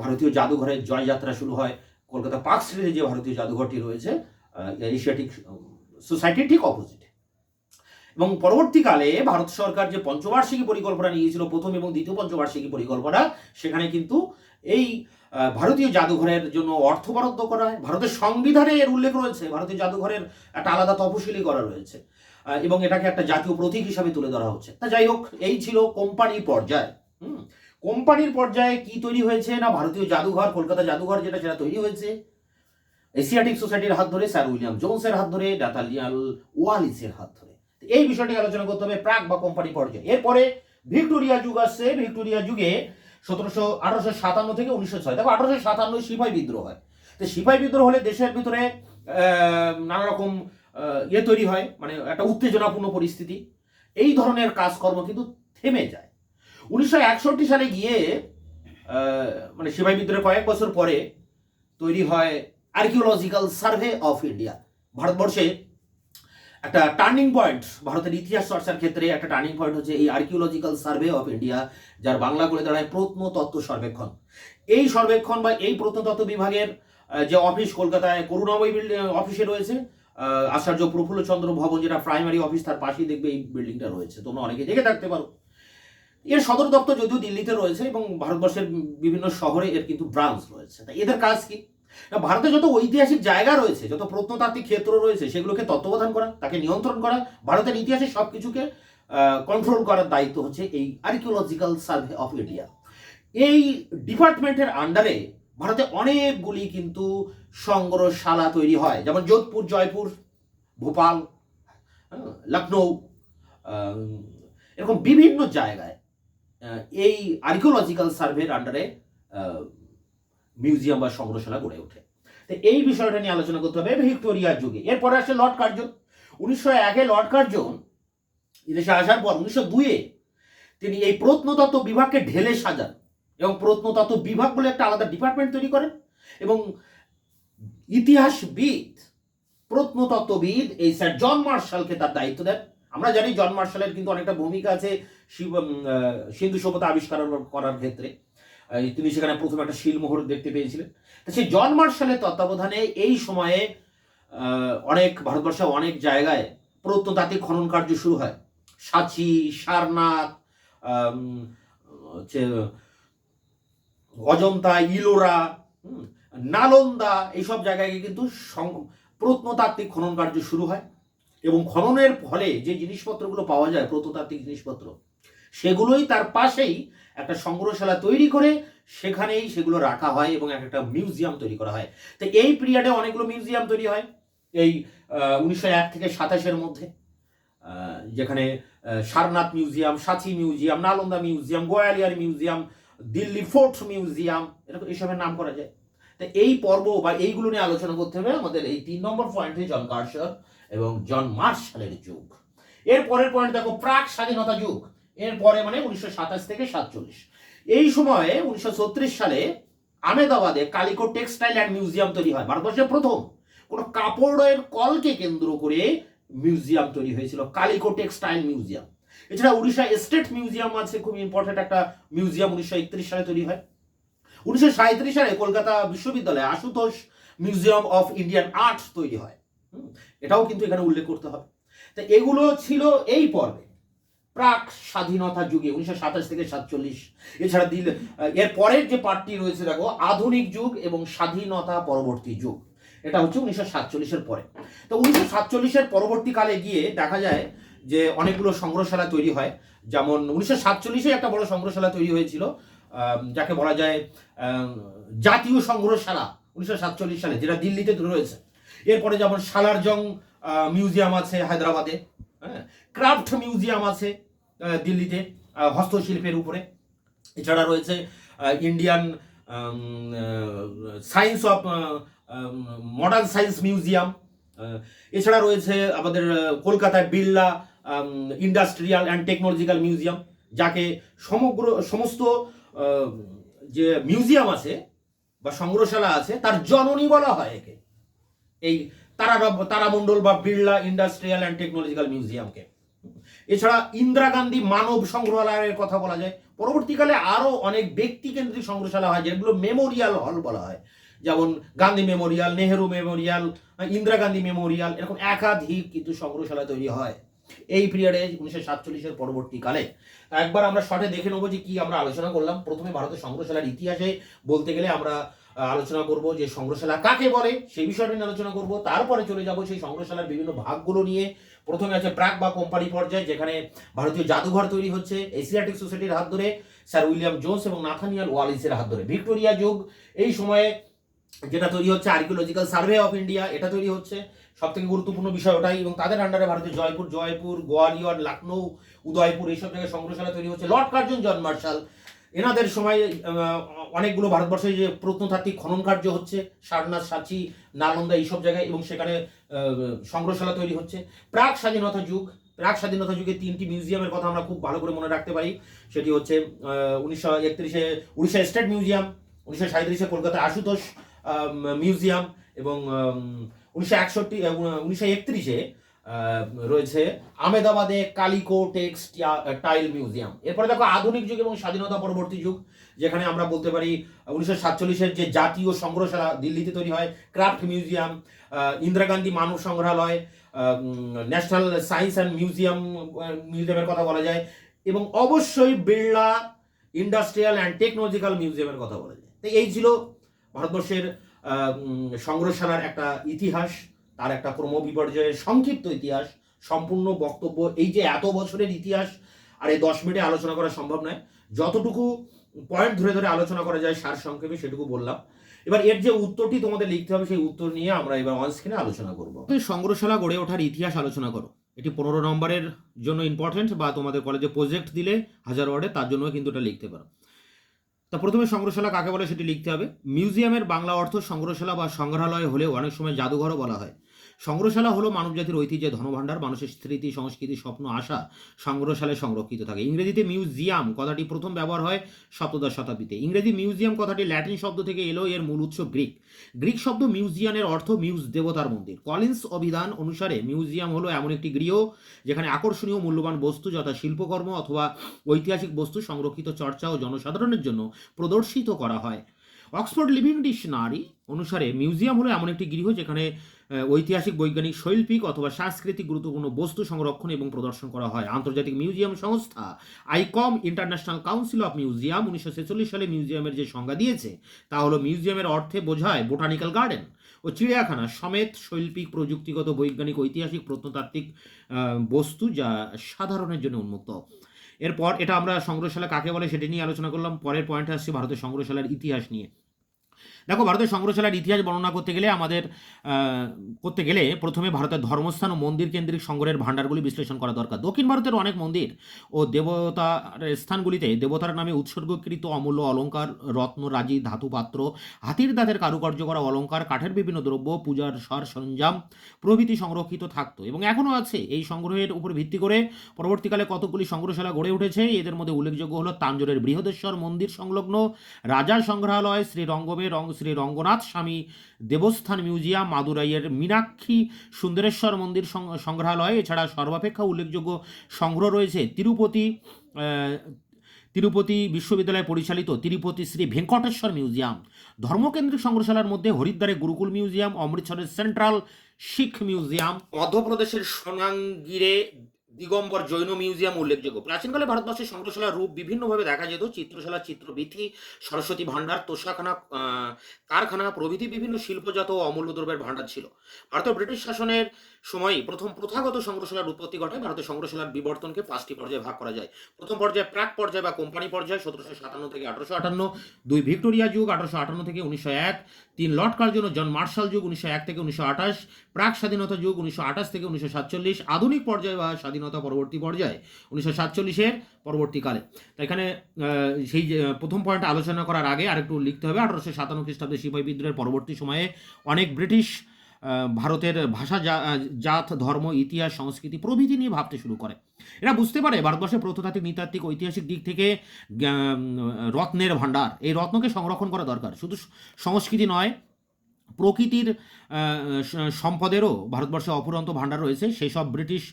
ভারতীয় জাদুঘরের জয়যাত্রা শুরু হয়। কলকাতা পার্ক স্ট্রিটে যে ভারতীয় জাদুঘরটি রয়েছে এশিয়াটিক সোসাইটির ঠিক অপোজিটে। এবং পরবর্তীকালে ভারত সরকার যে পঞ্চবার্ষিকী পরিকল্পনা নিয়েছিল, প্রথম এবং দ্বিতীয় পঞ্চবার্ষিকী পরিকল্পনা, সেখানে কিন্তু এই ভারতীয় জাদুঘরের জন্য অর্থ বরাদ্দ করা হয়। ভারতের সংবিধানে এর উল্লেখ রয়েছে, ভারতীয় জাদুঘরের একটা আলাদা তফসিলি করা রয়েছে এবং এটাকে একটা জাতীয় প্রতীক হিসাবে তুলে ধরা হচ্ছে। তা যাই হোক, এই ছিল কোম্পানির পর্যায়ে। কোম্পানির পর্যায়ে কি তৈরি হয়েছে না, ভারতীয় জাদুঘর, কলকাতা জাদুঘর যেটা, সেটা তৈরি হয়েছে এশিয়াটিক সোসাইটির হাত ধরে, স্যার উইলিয়াম জোন্সের হাত ধরে, নাথানিয়াল ওয়ালিসের হাত ধরে। এই বিষয়টি আলোচনা করতে হবে প্রাক বা কোম্পানি পর্যায়ে। এরপরে ভিক্টোরিয়া যুগ আসছে। ভিক্টোরিয়া যুগে 1857 থেকে 1906। দেখো 1857 সিপাহী বিদ্রোহ হয়। তো সিপাহী বিদ্রোহ হলে দেশের ভিতরে নানা রকম তৈরি হয়, মানে একটা উত্তেজনাপূর্ণ পরিস্থিতি। এই ধরনের কাজকর্ম কিন্তু থেমে যায়। 1961 সালে গিয়ে মানে সিপাহী বিদ্রোহের কয়েক বছর পরে তৈরি হয় আর্কিওলজিক্যাল সার্ভে অফ ইন্ডিয়া। ভারতবর্ষে একটা টার্নিং পয়েন্ট, ভারতের ইতিহাস চর্চার ক্ষেত্রে একটা টার্নিং পয়েন্ট হচ্ছে এই আর্কিওলজিক্যাল সার্ভে অফ ইন্ডিয়া, যার বাংলা করে দাঁড়ায় প্রত্নতত্ত্ব সর্বেক্ষণ। এই সর্বেক্ষণ বা এই প্রত্নতত্ত্ব বিভাগের যে অফিস কলকাতায় করুণাময়ী অফিসে রয়েছে, আচার্য প্রফুল্লচন্দ্র ভবন যেটা প্রাইমারি অফিস, তার পাশেই দেখবে এই বিল্ডিংটা রয়েছে, তোমরা অনেকে দেখে থাকতে পারো। এর সদর দপ্তর যদিও দিল্লিতে রয়েছে এবং ভারতবর্ষের বিভিন্ন শহরে এর কিন্তু ব্রাঞ্চ রয়েছে। তাই এদের কাজ কি, ভারতে যত ঐতিহাসিক জায়গা রয়েছে, যত প্রত্নতাত্ত্বিক ক্ষেত্র রয়েছে, সেগুলোকে তত্ত্বাবধান করা, তাকে নিয়ন্ত্রণ করা, ভারতের ইতিহাসের সবকিছুকে কন্ট্রোল করার দায়িত্ব হচ্ছে এই আর্কিওলজিক্যাল সার্ভে অফ ইন্ডিয়া। এই ডিপার্টমেন্টের আন্ডারে ভারতে অনেকগুলি কিন্তু সংগ্রহশালা তৈরি হয়, যেমন যোধপুর, জয়পুর, ভোপাল, লখনৌ, এরকম বিভিন্ন জায়গায় এই আর্কিওলজিক্যাল সার্ভের আন্ডারে মিউজিয়াম বা সংগ্রহশালা গড়ে ওঠে। তো এই বিষয়টা নিয়ে আলোচনা করতে হবে ভিক্টোরিয়ার যুগে। এরপরে আসে লর্ড কার্জন। 1901-এ লর্ড কার্জন এদেশে আসার পর 1902-এ তিনি এই প্রত্নতত্ত্ব বিভাগকে ঢেলে সাজান এবং প্রত্নতত্ত্ব বিভাগ বলে একটা আলাদা ডিপার্টমেন্ট তৈরি করেন এবং ইতিহাসবিদ, প্রত্নতত্ত্ববিদ এই স্যার জন মার্শালকে তার দায়িত্ব দেন। আমরা জানি জন মার্শালের কিন্তু অনেকটা ভূমিকা আছে সিন্ধু সভ্যতা আবিষ্কার করার ক্ষেত্রে। তিনি সেখানে প্রথম একটা শিলমোহর দেখতে পেয়েছিলেন। তা সেই জন মার্শালের তত্ত্বাবধানে এই সময়ে ভারতবর্ষে অনেক জায়গায় প্রত্নতাত্ত্বিক খনন কার্য শুরু হয়। সাঁচি, সারনাথ, অজন্তা, ইলোরা, নালন্দা, এইসব জায়গায় কিন্তু প্রত্নতাত্ত্বিক খনন কার্য শুরু হয় এবং খননের ফলে যে জিনিসপত্রগুলো পাওয়া যায়, প্রত্নতাত্ত্বিক জিনিসপত্র, সেগুলোই তার পাশেই একটা সংগ্রহশালা তৈরি করে সেখানেই সেগুলো রাখা হয় এবং একটা মিউজিয়াম তৈরি করা হয়। তো এই পিরিয়ডে অনেকগুলো মিউজিয়াম তৈরি হয় এই 1901 থেকে 1927-এর মধ্যে, যেখানে সারনাথ মিউজিয়াম, সাঁচি museum, Nalanda museum, Gwalior museum, Delhi fort museum, এরকম এইসবের নাম করা যায়। তো এই পর্ব বা এইগুলো নিয়ে আলোচনা করতে হবে আমাদের এই 3 নম্বর পয়েন্টে, জন কার্শন এবং জন মার্শালের যুগ। এর পরের পয়েন্ট দেখো, প্রাক স্বাধীনতা যুগ। এরপরে মানে 1927 থেকে 1947। এই সময়ে 1936 সালে আহমেদাবাদে কালিকো টেক্সটাইল অ্যান্ড মিউজিয়াম তৈরি হয়। ভারতবর্ষের প্রথম কোনো কাপড়ের কলকে কেন্দ্র করে মিউজিয়াম তৈরি হয়েছিল, কালিকো টেক্সটাইল মিউজিয়াম। এছাড়া উড়িষ্যা স্টেট মিউজিয়াম আছে, খুব ইম্পর্টেন্ট একটা মিউজিয়াম, 1931 সালে তৈরি হয়। 1937 সালে কলকাতা বিশ্ববিদ্যালয়ে Ashutosh museum of Indian art তৈরি হয়। এটাও কিন্তু এখানে উল্লেখ করতে হবে। তো এগুলো ছিল এই পর্বে প্রাক স্বাধীনতা যুগে 1927 থেকে 1947। এছাড়া এর পরের যে পার্টটি রয়েছে দেখো, আধুনিক যুগ এবং স্বাধীনতা পরবর্তী যুগ। এটা হচ্ছে 1947-এর পরে। তো 1947-এর পরবর্তীকালে গিয়ে দেখা যায় যে অনেকগুলো সংগ্রহশালা তৈরি হয়। যেমন 1947-এ একটা বড় সংগ্রহশালা তৈরি হয়েছিল, যাকে বলা যায় জাতীয় সংগ্রহশালা 1947 সালে, যেটা দিল্লিতে রয়েছে। এরপরে যেমন সালারজং মিউজিয়াম আছে হায়দ্রাবাদে, হ্যাঁ, ক্রাফট মিউজিয়াম আছে দিল্লিতে হস্তশিল্পের উপরে। এছাড়া রয়েছে Indian science of modern science museum. এছাড়া রয়েছে আমাদের কলকাতায় Birla industrial and technological museum, যাকে সমস্ত যে মিউজিয়াম আছে বা সংগ্রহশালা আছে তার জননী বলা হয় একে, এই তারামণ্ডল বা বিড়লা ইন্ডাস্ট্রিয়াল অ্যান্ড টেকনোলজিক্যাল মিউজিয়ামকে। এছাড়া ইন্দিরা গান্ধী মানব সংগ্রহালয়ের কথা বলা যায়। পরবর্তীকালে আরো অনেক ব্যক্তি কেন্দ্রিক সংগ্রহশালা হয়, যেগুলো মেমোরিয়াল হল বলা হয়, যেমন Gandhi Memorial, Nehru Memorial, Indira Gandhi Memorial, এরকম একাধিক কিন্তু সংগ্রহশালা তৈরি হয় এই পিরিয়ডে 1947-এর পরবর্তীকালে। একবার আমরা শর্টে দেখে নেবো যে কি আমরা আলোচনা করলাম। প্রথমে ভারতের সংগ্রহশালার ইতিহাসে বলতে গেলে আমরা আলোচনা করব যে সংগ্রহশালা কাকে বলে, সেই বিষয়টা নিয়ে আলোচনা করব। তারপরে চলে যাব সেই সংগ্রহশালার বিভিন্ন ভাগগুলো নিয়ে। প্রথমে আছে প্রাক বা কোম্পানি পর্যায়ে, যেখানে ভারতীয় জাদুঘর তৈরি হচ্ছে এশিয়াটিক সোসাইটির হাত ধরে, স্যার উইলিয়াম জোন্স এবং নাথানিয়াল ওয়ালিসের হাত ধরে। ভিক্টোরিয়া যুগ, এই সময়ে যেটা তৈরি হচ্ছে আর্কিওলজিক্যাল সার্ভে অফ ইন্ডিয়া, এটা তৈরি হচ্ছে। সব থেকে গুরুত্বপূর্ণ বিষয় ওটাই, এবং তাদের আন্ডারে ভারতের জয়পুর, গোয়ালিয়র, লখনৌ, উদয়পুর, এইসব জায়গায় সংগ্রহশালা তৈরি হচ্ছে। লর্ড কার্জন, জন মার্শাল, এনাদের সময় অনেকগুলো ভারতবর্ষে যে প্রত্নতাত্ত্বিক খনন কার্য হচ্ছে, সারনাথ, সাঁচি, নালন্দা, এইসব জায়গায়, এবং সেখানে সংগ্রহশালা তৈরি হচ্ছে। প্রাক স্বাধীনতা যুগে 3টি মিউজিয়ামের কথা আমরা খুব ভালো করে মনে রাখতে পারি। সেটি হচ্ছে 1931-এ উড়িষ্যা স্টেট মিউজিয়াম, 1937-এ কলকাতায় আশুতোষ মিউজিয়াম, এবং 1931-এ রয়েছে আহমেদাবাদে কালিকো টেক্সটাইল মিউজিয়াম। এরপরে দেখো আধুনিক যুগ এবং স্বাধীনতা পরবর্তী যুগ, যেখানে আমরা বলতে পারি 1947-এর যে জাতীয় সংগ্রহশালা দিল্লিতে তৈরি হয়, craft museum, Indira Gandhi Manav Sangrahalaya, national science and মিউজিয়ামের কথা বলা যায়, এবং অবশ্যই বিড়লা ইন্ডাস্ট্রিয়াল অ্যান্ড টেকনোলজিক্যাল মিউজিয়ামের কথা বলা যায়। তো এই ছিল ভারতবর্ষের সংগ্রহশালার একটা ইতিহাস, তার একটা ক্রমবিপর্যয়ের সংক্ষিপ্ত ইতিহাস। সম্পূর্ণ বক্তব্য, এই যে এত বছরের ইতিহাস আর এই 10 মিনিটে আলোচনা করা সম্ভব নয়। যতটুকু পয়েন্ট ধরে ধরে আলোচনা করা যায় সার সংক্ষেপে সেটুকু বললাম। এবার এর যে উত্তরটি তোমাদের লিখতে হবে, সেই উত্তর নিয়ে আমরা এবার অন স্ক্রিনে আলোচনা করব। সংগ্রহশালা গড়ে ওঠার ইতিহাস আলোচনা করো। এটি 15 নম্বরের জন্য ইম্পর্টেন্ট, বা তোমাদের কলেজে প্রজেক্ট দিলে 1000 ওয়ার্ডে, তার জন্য কিন্তু এটা লিখতে পারো। তা প্রথমে সংগ্রহশালা কাকে বলে সেটি লিখতে হবে। মিউজিয়ামের বাংলা অর্থ সংগ্রহশালা বা সংগ্রহালয় হলেও অনেক সময় জাদুঘরও বলা হয়। সংগ্রহশালা হলো মানবজাতির ঐতিহ্যের ধনভাণ্ডার, মানুষের স্মৃতি, সংস্কৃতি, স্বপ্ন, আশা সংগ্রহশালায় সংরক্ষিত থাকে। ইংরেজিতে মিউজিয়াম কথাটি প্রথম ব্যবহার হয় সপ্তদশ শতাব্দীতে। ইংরেজি মিউজিয়াম কথাটি ল্যাটিন শব্দ থেকে এলো, এর মূল উৎস গ্রিক। গ্রিক শব্দ মিউজিয়ানের অর্থ মিউজ, দেবতার মন্দির। কলিন্স অভিধান অনুসারে মিউজিয়াম হলো এমন একটি গৃহ যেখানে আকর্ষণীয় মূল্যবান বস্তু যথা শিল্পকর্ম অথবা ঐতিহাসিক বস্তু সংরক্ষিত, চর্চা ও জনসাধারণের জন্য প্রদর্শিত করা হয়। অক্সফোর্ড লিভিং ডিকশনারি অনুসারে মিউজিয়াম হলো এমন একটি গৃহ যেখানে ঐতিহাসিক, বৈজ্ঞানিক, শৈল্পিক অথবা সাংস্কৃতিক গুরুত্বপূর্ণ বস্তু সংরক্ষণ এবং প্রদর্শন করা হয়। আন্তর্জাতিক মিউজিয়াম সংস্থা I.Com, international council of museum, 1946 সালে মিউজিয়ামের যে সংজ্ঞা দিয়েছে তা হলো মিউজিয়ামের অর্থে বোঝায় বোটানিক্যাল গার্ডেন ও চিড়িয়াখানা সমেত শৈল্পিক, প্রযুক্তিগত, বৈজ্ঞানিক, ঐতিহাসিক, প্রত্নতাত্ত্বিক বস্তু যা সাধারণের জন্য উন্মুক্ত। এরপর এটা আমরা সংগ্রহশালা কাকে বলে সেটি নিয়ে আলোচনা করলাম। পরের পয়েন্টে আসছে ভারতের সংগ্রহশালার ইতিহাস নিয়ে। দেখো, ভারতের সংগ্রহশালার ইতিহাস বর্ণনা করতে গেলে প্রথমে ভারতের ধর্মস্থান ও মন্দির কেন্দ্রিক সংগ্রহের ভাণ্ডারগুলি বিশ্লেষণ করা দরকার। দক্ষিণ ভারতের অনেক মন্দির ও দেবতার স্থানগুলিতে দেবতার নামে উৎসর্গকৃত অমূল্য অলঙ্কার, রত্ন, রাজি, ধাতু পাত্র, হাতির দাঁতের কারুকার্য করা অলঙ্কার, কাঠের বিভিন্ন দ্রব্য, পূজার সার সরঞ্জাম প্রভৃতি সংরক্ষিত থাকতো এবং এখনও আছে। এই সংগ্রহের উপর ভিত্তি করে পরবর্তীকালে কতগুলি সংগ্রহশালা গড়ে উঠেছে। এদের মধ্যে উল্লেখযোগ্য হলো তাঞ্জোরের বৃহদেশ্বর মন্দির সংলগ্ন রাজার সংগ্রহালয়, শ্রী রঙ্গনাথ স্বামী দেবস্থান মিউজিয়াম, মাদুরাইয়ের মীনাক্ষী সুন্দরেশ্বর মন্দির সংগ্রহালয়। এছাড়া সর্বাপেক্ষা উল্লেখযোগ্য সংগ্রহ রয়েছে তিরুপতি বিশ্ববিদ্যালয় পরিচালিত তিরুপতি শ্রী ভেঙ্কটেশ্বর মিউজিয়াম। ধর্মকেন্দ্রিক সংগ্রহশালার মধ্যে হরিদ্বারে গুরুকুল মিউজিয়াম, অমৃতসরের সেন্ট্রাল শিখ মিউজিয়াম, মধ্যপ্রদেশের সোনাঙ্গিরে দিগম্বর জৈন মিউজিয়াম উল্লেখযোগ্য। প্রাচীনকালে ভারতবর্ষের সংগ্রহশালার রূপ বিভিন্নভাবে দেখা যেত। চিত্রশালা, চিত্রবীথি, সরস্বতী ভাণ্ডার, তোষাখানা, কারখানা প্রভৃতি বিভিন্ন শিল্পজাত ও অমূল্য দ্রব্যের ভাণ্ডার ছিল। ভারতের ব্রিটিশ শাসনের সময় প্রথম প্রথাগত সংগ্রহশালার উৎপত্তি ঘটে। ভারতের সংগ্রহশালার বিবর্তনকে 5টি পর্যায়ে ভাগ করা যায়। প্রথম পর্যায়ে প্রাক পর্যায় বা কোম্পানি পর্যায়, 1757 থেকে 1858, 2 ভিক্টোরিয়া যুগ 1858 থেকে 1901, 3 লর্ড কার্জন ও জন মার্শাল যুগ 1901 থেকে 1928, প্রাক স্বাধীনতা যুগ 1928 থেকে 1947, আধুনিক পর্যায় বা স্বাধীনতা পরবর্তী পর্যায়ে 1947-এর পরবর্তীকালে। তাই এখানে সেই প্রথম পয়েন্ট আলোচনা করার আগে আরেকটু লিখতে হবে। 1857 খ্রিস্টাব্দে সিপাহী বিদ্রোহের পরবর্তী সময়ে অনেক ব্রিটিশ ভারতের ভাষা, জাত, ধর্ম, ইতিহাস, সংস্কৃতি প্রভৃতি নিয়ে ভাবতে শুরু করে। এরা বুঝতে পারে ভারতবর্ষের প্রত্নতাত্ত্বিক, নৃতাত্ত্বিক, ঐতিহাসিক দিক থেকে রত্নের ভাণ্ডার, এই রত্নকে সংরক্ষণ করা দরকার। শুধু সংস্কৃতি নয়, প্রকৃতির সম্পদেরও ভারতবর্ষে অফুরন্ত ভাণ্ডার রয়েছে। সেই সব ব্রিটিশ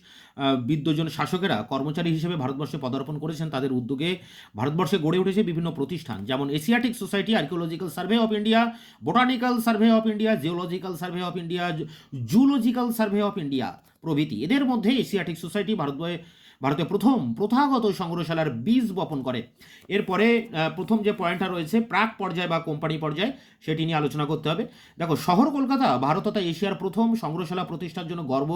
বিদ্বজন শাসকেরা কর্মচারী হিসেবে ভারতবর্ষে পদার্পণ করেছেন। তাদের উদ্যোগে ভারতবর্ষে গড়ে উঠেছে বিভিন্ন প্রতিষ্ঠান, যেমন Asiatic society, archaeological survey of India, botanical survey of India, geological survey of India, zoological survey of India প্রভৃতি। এদের মধ্যে এশিয়াটিক সোসাইটি ভারতে প্রথম প্রথাগত সংগ্রহশালার বীজ বপন করে। এরপরে প্রথম যে পয়েন্টটা রয়েছে প্রাক পর্যায় বা কোম্পানি পর্যায়, সেটি নিয়ে আলোচনা করতে হবে। দেখো, শহর কলকাতা ভারত তথা এশিয়ার প্রথম সংগ্রহশালা প্রতিষ্ঠার জন্য গর্ব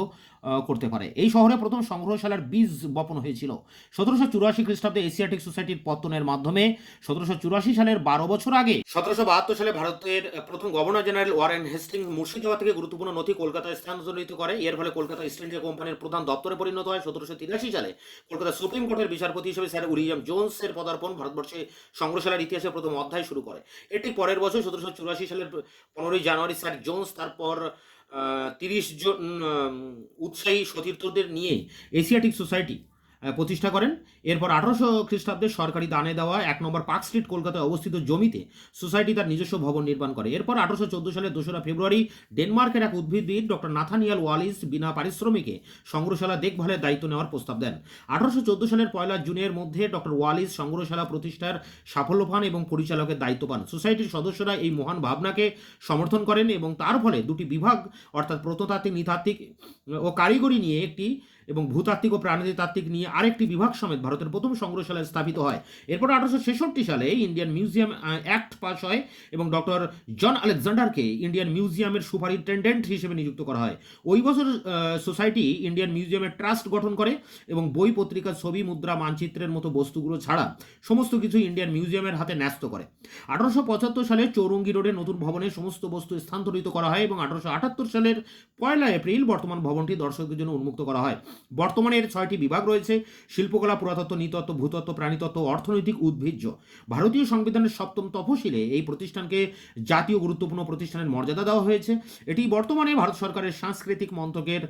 করতে পারে। এই শহরে প্রথম সংগ্রহশালার বীজ বপন হয়েছিল 1784 খ্রিস্টাব্দে এশিয়াটিক সোসাইটির পত্তনের মাধ্যমে। 1784 সালের 12 বছর আগে 1772 সালে ভারতের প্রথম governor general Warren Hastings Murshidabad থেকে গুরুত্বপূর্ণ নথি কলকাতায় স্থানান্তরিত করে। এর ফলে কলকাতা ইস্ট ইন্ডিয়া কোম্পানির প্রধান দপ্তরে পরিণত হয়। 1783 সালে কলকাতা সুপ্রিম কোর্টের বিচারপতি হিসেবে স্যার উইলিয়াম জোনসের পদার্পণ ভারতবর্ষে সংগ্রহশালার ইতিহাসে প্রথম অধ্যায় শুরু করে। এটি পরের বছর 1784 সালের 15 জানুয়ারি স্যার জোনস তারপর 30 জন উৎসাহী সতীর্থদের নিয়ে এশিয়াটিক সোসাইটি প্রতিষ্ঠা করেন। এরপর 1800 খ্রিস্টাব্দে সরকারি দানে দেওয়া 1 নম্বর পার্ক স্ট্রিট কলকাতায় অবস্থিত জমিতে সোসাইটি তার নিজস্ব ভবন নির্মাণ করে। এরপর 1814 সালের 2 ফেব্রুয়ারি ডেনমার্কের এক উদ্ভিদবিদ ডক্টর নাথানিয়াল ওয়ালিস বিনা পারিশ্রমিকে সংগ্রহশালা দেখভালের দায়িত্ব নেওয়ার প্রস্তাব দেন। 1814 সালের 1 জুনের মধ্যে ডক্টর ওয়ালিস সংগ্রহশালা প্রতিষ্ঠার সাফল্য পান এবং পরিচালকের দায়িত্ব পান। সোসাইটির সদস্যরা এই মহান ভাবনাকে সমর্থন করেন এবং তার ফলে দুটি বিভাগ অর্থাৎ প্রত্নতাত্ত্বিক, নৃতাত্ত্বিক ও কারিগরি নিয়ে একটি এবং ভূতাত্ত্বিক ও প্রাণীতাত্ত্বিক নিয়ে আরেকটি বিভাগ সমেত ভারতের প্রথম সংগ্রহশালা স্থাপিত হয়। এরপর 1866 সালে ইন্ডিয়ান মিউজিয়াম অ্যাক্ট পাস হয় এবং ডক্টর জন আলেকজান্ডারকে ইন্ডিয়ান মিউজিয়ামের সুপারিনটেন্ডেন্ট হিসেবে নিযুক্ত করা হয়। ওই বছর সোসাইটি ইন্ডিয়ান মিউজিয়ামের ট্রাস্ট গঠন করে এবং বই, পত্রিকা, ছবি, মুদ্রা, মানচিত্রের মতো বস্তুগুলো ছাড়া সমস্ত কিছু ইন্ডিয়ান মিউজিয়ামের হাতে ন্যস্ত করে। 1875 সালে চৌরঙ্গি রোডে নতুন ভবনে সমস্ত বস্তু স্থানান্তরিত করা হয় এবং 1878 সালের 1 এপ্রিল বর্তমান ভবনটি দর্শকদের জন্য উন্মুক্ত করা হয়। বর্তমানে এর 6টি বিভাগ রয়েছে: শিল্পকলা, পুরাতত্ত্ব, নৃতত্ত্ব, ভূতত্ত্ব, প্রাণীতত্ত্ব, অর্থনৈতিক, উদ্ভিজ্জ। ভারতীয় সংবিধানের 7ম তফসিলে এই প্রতিষ্ঠানকে জাতীয় গুরুত্বপূর্ণ প্রতিষ্ঠানের মর্যাদা দেওয়া হয়েছে। এটি বর্তমানে ভারত সরকারের সাংস্কৃতিক মন্ত্রকের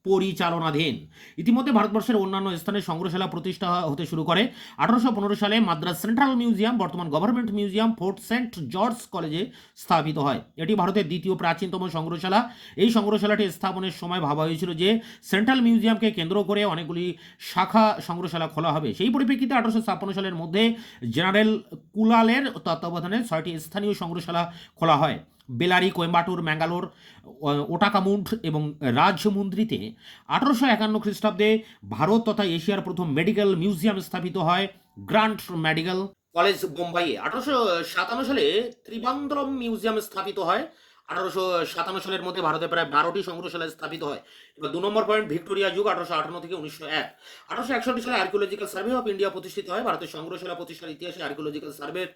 পরিচালনাধীন। ইতিমধ্যে ভারতবর্ষের অন্যান্য স্থানে সংগ্রহশালা প্রতিষ্ঠা হতে শুরু করে। 1815 সালে মাদ্রাজ সেন্ট্রাল মিউজিয়াম, বর্তমান government museum, fort Saint George কলেজে স্থাপিত হয়। এটি ভারতের দ্বিতীয় প্রাচীনতম সংগ্রহশালা। এই সংগ্রহশালাটি স্থাপনের সময় ভাবা হয়েছিল যে সেন্ট্রাল মিউজিয়ামকে কেন্দ্র করে অনেকগুলি শাখা সংগ্রহশালা খোলা হবে। সেই পরিপ্রেক্ষিতে 1856 সালের মধ্যে জেনারেল কুলালের তত্ত্বাবধানে 6টি স্থানীয় সংগ্রহশালা খোলা হয়: বেলারি, কোয়েম্বাটুর, ম্যাঙ্গালোর, ওটাকামুন্ড এবং রাজমুন্দ্রিতে। 1851 খ্রিস্টাব্দে ভারত তথা এশিয়ার প্রথম মেডিকেল মিউজিয়াম স্থাপিত হয়, গ্র্যান্ড মেডিকেল কলেজ, বোম্বাইয়ে। 1857 সালে ত্রিবান্দ্রম মিউজিয়াম স্থাপিত হয়। 1857 সালের মধ্যে ভারতে প্রায় 12টি সংগ্রহশালা স্থাপিত হয়। এবার 2 নম্বর পয়েন্ট, ভিক্টোরিয়া যুগ, 1858 থেকে 1901। 1861 সালে আর্কিওলজিক্যাল সার্ভে অফ ইন্ডিয়া প্রতিষ্ঠিত হয়। ভারতের সংগ্রহশালা প্রতিষ্ঠার ইতিহাসে আর্কিওলজিক্যাল সার্ভের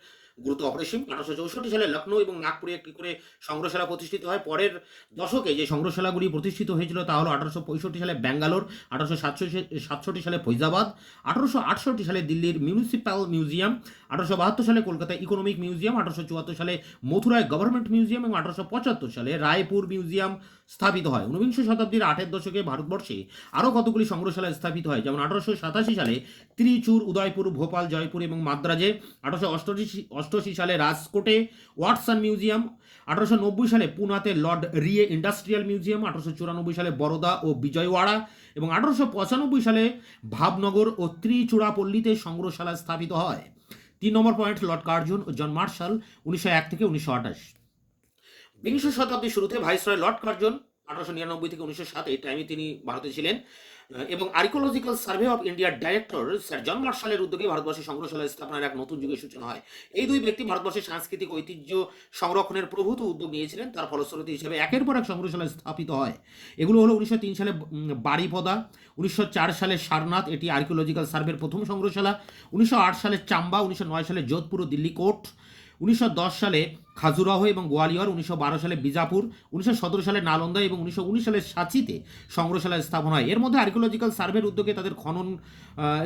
গুরুত্ব অপরিসীম। 1864 সালে লখনৌ এবং নাগপুরে একটি করে সংগ্রহশালা প্রতিষ্ঠিত হয়। পরের দশকে যে সংগ্রহশালাগুলি প্রতিষ্ঠিত হয়েছিল তা হলো 1865 সালে ব্যাঙ্গালোর, 1867 সালে ফৈজাবাদ, 1868 সালে দিল্লির মিউনিসিপ্যাল মিউজিয়াম, 1872 সালে কলকাতা ইকোনমিক মিউজিয়াম, 1874 সালে মথুরায় গভর্নমেন্ট মিউজিয়াম এবং 1875 সালে রায়পুর মিউজিয়াম স্থাপিত হয়। 19বিংশ শতাব্দীর 8 দশকে ভারতবর্ষে আরও কতগুলি সংগ্রহশালা স্থাপিত হয়, যেমন 1887 সালে ত্রিচুর, উদয়পুর, ভোপাল, জয়পুর এবং মাদ্রাজে, 1888 সালে রাজকোটে ওয়াটসন মিউজিয়াম, 1890 সালে পুনাতে লর্ড রিয়ে ইন্ডাস্ট্রিয়াল মিউজিয়াম, 1894 সালে বরোদা ও বিজয়ওয়াড়া এবং 1895 সালে ভাবনগর ও ত্রিচূড়াপল্লীতে সংগ্রহশালা স্থাপিত হয়। 3 নম্বর পয়েন্ট, লর্ড কার্জন ও জন মার্শাল, 1901 থেকে 1928। বিংশ শতাব্দীর শুরুতে ভাইসরয় লর্ড কার্জন 1899 থেকে 1907 এই টাইমে তিনি ভারতে ছিলেন এবং আর্কিওলজিক্যাল সার্ভে অফ ইন্ডিয়ার ডাইরেক্টর স্যার জন মার্শালের উদ্যোগে ভারতবর্ষের সংগ্রহশালা স্থাপনার এক নতুন যুগের সূচনা হয়। এই দুই ব্যক্তি ভারতবর্ষের সাংস্কৃতিক ঐতিহ্য সংরক্ষণের প্রভূত উদ্যোগ নিয়েছিলেন। তার ফলশ্রুতি হিসেবে একের পর এক সংগ্রহশালা স্থাপিত হয়। এগুলো হলো 1903 সালে বারিপদা, 1904 সালে সারনাথ, এটি আর্কিওলজিক্যাল সার্ভের প্রথম সংগ্রহশালা, 1908 সালে চাম্বা, 1909 সালে যোধপুর ও দিল্লি কোর্ট, 1910 সালে খাজুরাহ এবং গোয়ালিয়র, 1912 সালে বিজাপুর, 1917 সালে নালন্দা এবং 1919 সালে সাঁচিতে সংগ্রহশালা স্থাপন হয়। এর মধ্যে আর্কিওলজিক্যাল সার্ভের উদ্যোগে তাদের খনন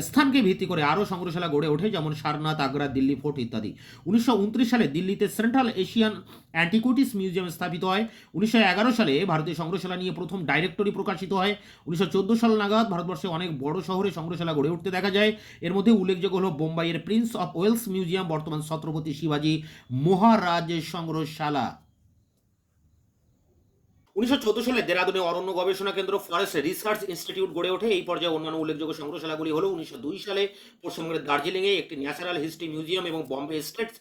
স্থানকে ভিত্তি করে আরও সংগ্রহশালা গড়ে ওঠে, যেমন সারনাথ, আগ্রা, দিল্লি ফোর্ট ইত্যাদি। 1929 সালে দিল্লিতে সেন্ট্রাল এশিয়ান অ্যান্টিকুইটিস মিউজিয়াম স্থাপিত হয়। 1911 সালে ভারতীয় সংগ্রহশালা নিয়ে প্রথম ডাইরেক্টরি প্রকাশিত হয়। 1914 সাল নাগাদ ভারতবর্ষে অনেক বড় শহরে সংগ্রহশালা গড়ে উঠতে দেখা যায়। এর মধ্যে উল্লেখযোগ্য হল বোম্বাইয়ের প্রিন্স অফ ওয়েলস মিউজিয়াম, বর্তমান ছত্রপতি শিবাজী মহারাজ সংগ্রহশালা। 1914 সালে দেরাদুনে অরণ্য গবেষণা কেন্দ্র, ফরেস্ট রিসার্চ ইনস্টিটিউট গড়ে ওঠে। এই পর্যায়ে অন্যান্য উল্লেখযোগ্য সংগ্রহশালাগুলি হল 1902 সালে পশ্চিমবঙ্গের দার্জিলিংয়ে একটি ন্যাচারাল হিস্ট্রি মিউজিয়াম এবং Bombay state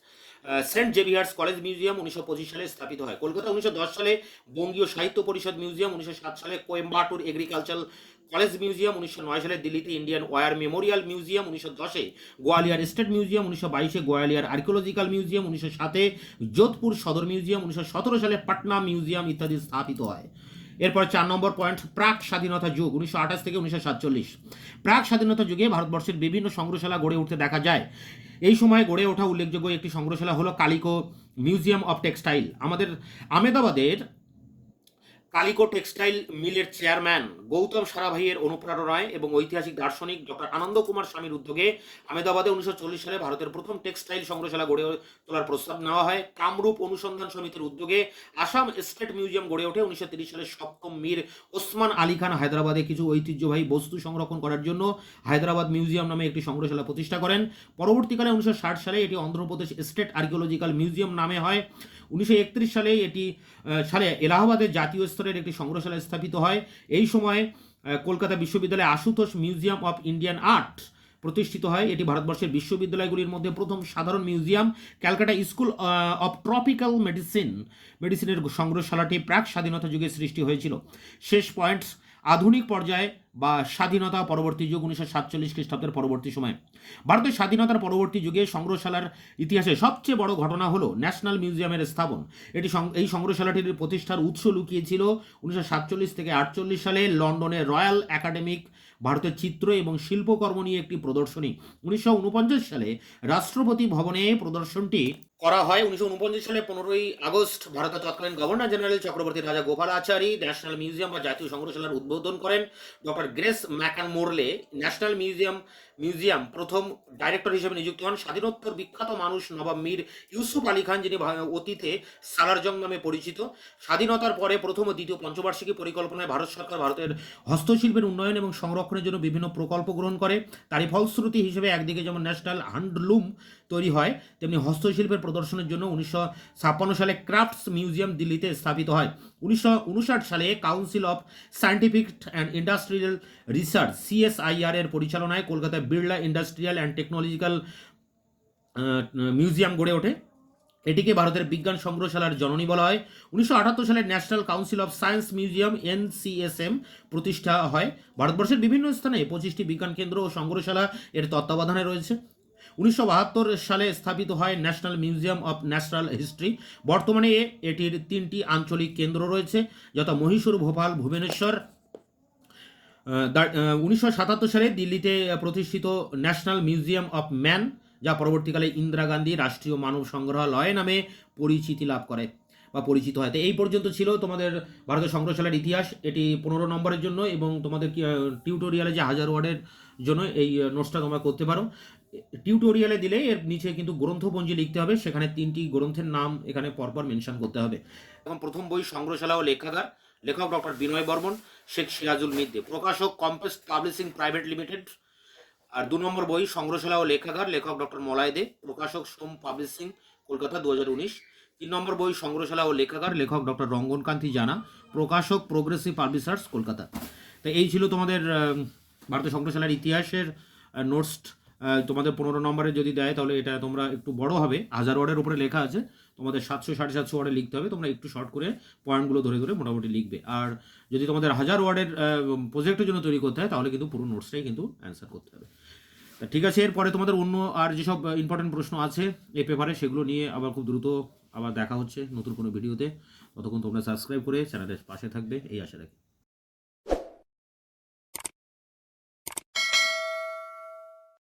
Saint Xavier's college museum 1925 সালে স্থাপিত হয়। কলকাতা 1910 সালে বঙ্গীয় সাহিত্য পরিষদ মিউজিয়াম, 1907 সালে কোয়েম্বাটুর এগ্রিকালচারাল কলেজ মিউজিয়াম, 1909 সালে দিল্লিতে ইন্ডিয়ান ওয়ার মেমোরিয়াল মিউজিয়াম, 1910-এ গোয়ালিয়র স্টেট মিউজিয়াম, 1922-এ গোয়ালিয়র আর্কিওলজিক্যাল মিউজিয়াম, 1907-এ যোধপুর সদর মিউজিয়াম, 1917 সালে পাটনা মিউজিয়াম ইত্যাদি স্থাপিত হয়। এরপর 4 নম্বর পয়েন্ট, প্রাক স্বাধীনতা যুগ, 1928 থেকে 1947। প্রাক স্বাধীনতা যুগে ভারতবর্ষের বিভিন্ন সংগ্রহশালা গড়ে উঠতে দেখা যায়। এই সময় গড়ে ওঠা উল্লেখযোগ্য একটি সংগ্রহশালা হলো কালিকো মিউজিয়াম অফ টেক্সটাইল। আমাদের আহমেদাবাদের কালিকো টেক্সটাইল মিলের চেয়ারম্যান গৌতম সারাভাইয়ের অনুপ্রেরণায় এবং ঐতিহাসিক দার্শনিক ডক্টর আনন্দ কুমার স্বামীর উদ্যোগে আহমেদাবাদে 1940 সালে ভারতের প্রথম টেক্সটাইল সংগ্রহশালা গড়ে তোলার প্রস্তাব নেওয়া হয়। কামরূপ অনুসন্ধান সমিতির উদ্যোগে আসাম স্টেট মিউজিয়াম গড়ে ওঠে। 1930 সালে সপ্তম মীর ওসমান আলী খান হায়দ্রাবাদে কিছু ঐতিহ্যবাহী বস্তু সংরক্ষণ করার জন্য হায়দ্রাবাদ মিউজিয়াম নামে একটি সংগ্রহশালা প্রতিষ্ঠা করেন। পরবর্তীকালে 1960 সালে এটি অন্ধ্রপ্রদেশ স্টেট আর্কিওলজিক্যাল মিউজিয়াম নামে হয়। 1931 সালে এলাহাবাদের জাতীয় স্তরের একটি সংগ্রহশালা স্থাপিত হয়। এই সময় কলকাতা বিশ্ববিদ্যালয়ে Ashutosh museum of Indian art প্রতিষ্ঠিত হয়। এটি ভারতবর্ষের বিশ্ববিদ্যালয়গুলির মধ্যে প্রথম সাধারণ museum. Calcutta school of tropical মেডিসিনের সংগ্রহশালাটি প্রাক স্বাধীনতা যুগে সৃষ্টি হয়েছিল। শেষ পয়েন্ট, আধুনিক পর্যায়ে বা স্বাধীনতা পরবর্তী যুগ, 1947 খ্রিস্টাব্দের পরবর্তী সময়। ভারতের স্বাধীনতার পরবর্তী যুগে সংগ্রহশালার ইতিহাসে সবচেয়ে বড় ঘটনা হলো ন্যাশনাল মিউজিয়ামের স্থাপন। এই সংগ্রহশালাটির প্রতিষ্ঠার উৎস লুকিয়েছিল 1947 থেকে 1948 সালে লন্ডনের রয়্যাল একাডেমিক ভারতের চিত্র এবং শিল্পকর্ম নিয়ে একটি প্রদর্শনী। 1949 সালে রাষ্ট্রপতি ভবনে প্রদর্শনটি করা হয়। 1949 সালে 15ই আগস্ট ভারতের তৎকালীন গভর্নর জেনারেল চক্রবর্তী রাজা গোপালাচারী ন্যাশনাল মিউজিয়াম বা জাতীয় সংগ্রহশালার উদ্বোধন করেন। ডক্টর গ্রেস ম্যাকান মোরলে ন্যাশনাল মিউজিয়াম প্রথম ডাইরেক্টর হিসেবে নিযুক্ত হন। স্বাধীনোত্তর বিখ্যাত মানুষ নবাব মীর ইউসুফ আলী খান, যিনি অতীতে সালারজং নামে পরিচিত। স্বাধীনতার পরে প্রথম ও দ্বিতীয় পঞ্চবার্ষিকী পরিকল্পনায় ভারত সরকার ভারতের হস্তশিল্পের উন্নয়ন এবং সংরক্ষণের জন্য বিভিন্ন প্রকল্প গ্রহণ করে। তারই ফলশ্রুতি হিসেবে একদিকে যেমন ন্যাশনাল হ্যান্ডলুম তৈরি হয়, তেমনি হস্তশিল্পের প্রদর্শনের জন্য 1956 সালে ক্রাফটস মিউজিয়াম দিল্লিতে স্থাপিত হয়। 1959 সালে council of scientific and industrial research CSIR এর পরিচালনায় কলকাতায় Birla industrial and technological museum গড়ে ওঠে। এটিকে ভারতের বিজ্ঞান সংগ্রহশালার জননী বলা হয়। 1978 সালে national council of science museum NCSM প্রতিষ্ঠা হয়। ভারতবর্ষের বিভিন্ন স্থানে 25টি বিজ্ঞান কেন্দ্র ও সংগ্রহশালা এর তত্ত্বাবধানে রয়েছে। 1972 সালে স্থাপিত হয় national museum of natural history. বর্তমানে এটির 3টি আঞ্চলিক কেন্দ্র রয়েছে, যথা মহীশূর, ভোপাল, ভুবনেশ্বর। 1977 সালে দিল্লিতে প্রতিষ্ঠিত ন্যাশনাল মিউজিয়াম অফ ম্যান, যা পরবর্তীকালে ইন্দিরা গান্ধী রাষ্ট্রীয় মানব সংগ্রহালয় নামে পরিচিতি লাভ করে বা পরিচিত হয়। তো এই পর্যন্ত ছিল তোমাদের ভারতের সংগ্রহশালার ইতিহাস। এটি 15 নম্বরের জন্য, এবং তোমাদের টিউটোরিয়ালে যে 1000 ওয়ার্ডের জন্য এই নোটসটা তোমরা করতে পারো। টিউটোরিয়ালে দিলে এর নিচে কিন্তু গ্রন্থপঞ্জি লিখতে হবে, সেখানে 3টি গ্রন্থের নাম এখানে পরপর মেনশন করতে হবে। এখন প্রথম বই সংগ্রহশালা ও লেখাগার, লেখক ডক্টর বিনয় বর্মন, শেখ সিরাজুল মিদ্দে, প্রকাশক কম্পেস্ট পাবলিশিং প্রাইভেট লিমিটেড। আর 2 নম্বর বই সংগ্রহশালা ও লেখাগার, লেখক ডক্টর মলয় দে, প্রকাশক সোম পাবলিশিং, কলকাতা 2019। 3 নম্বর বই সংগ্রহশালা ও লেখাগার, লেখক ডক্টর রঙ্গনকান্তি জানা, প্রকাশক প্রোগ্রেসিভ পাবলিশার্স, কলকাতা। তো এই ছিল তোমাদের ভারতের সংগ্রহশালার ইতিহাসের নোটস। তোমাদের 15 নম্বরে যদি দেয় তাহলে এটা তোমরা একটু বড় হবে, 1000 ওয়ার্ডের উপরে লেখা আছে, তোমাদের 700 750 ওয়ার্ডে লিখতে হবে। তোমরা একটু শর্ট করে পয়েন্টগুলো ধরে ধরে মোটামুটি লিখবে। আর যদি তোমাদের 1000 ওয়ার্ডের প্রজেক্টের জন্য তৈরি করতে হয় তাহলে কিন্তু পুরো নোটসটাই কিন্তু অ্যান্সার করতে হবে। ঠিক আছে, এরপরে তোমাদের অন্য আর যেসব ইম্পর্টেন্ট প্রশ্ন আছে এই পেপারে, সেগুলো নিয়ে আবার খুব দ্রুত আবার দেখা হচ্ছে নতুন কোনো ভিডিওতে। ততক্ষণ তোমরা সাবস্ক্রাইব করে চ্যানেলের পাশে থাকবে, এই আশা রাখি।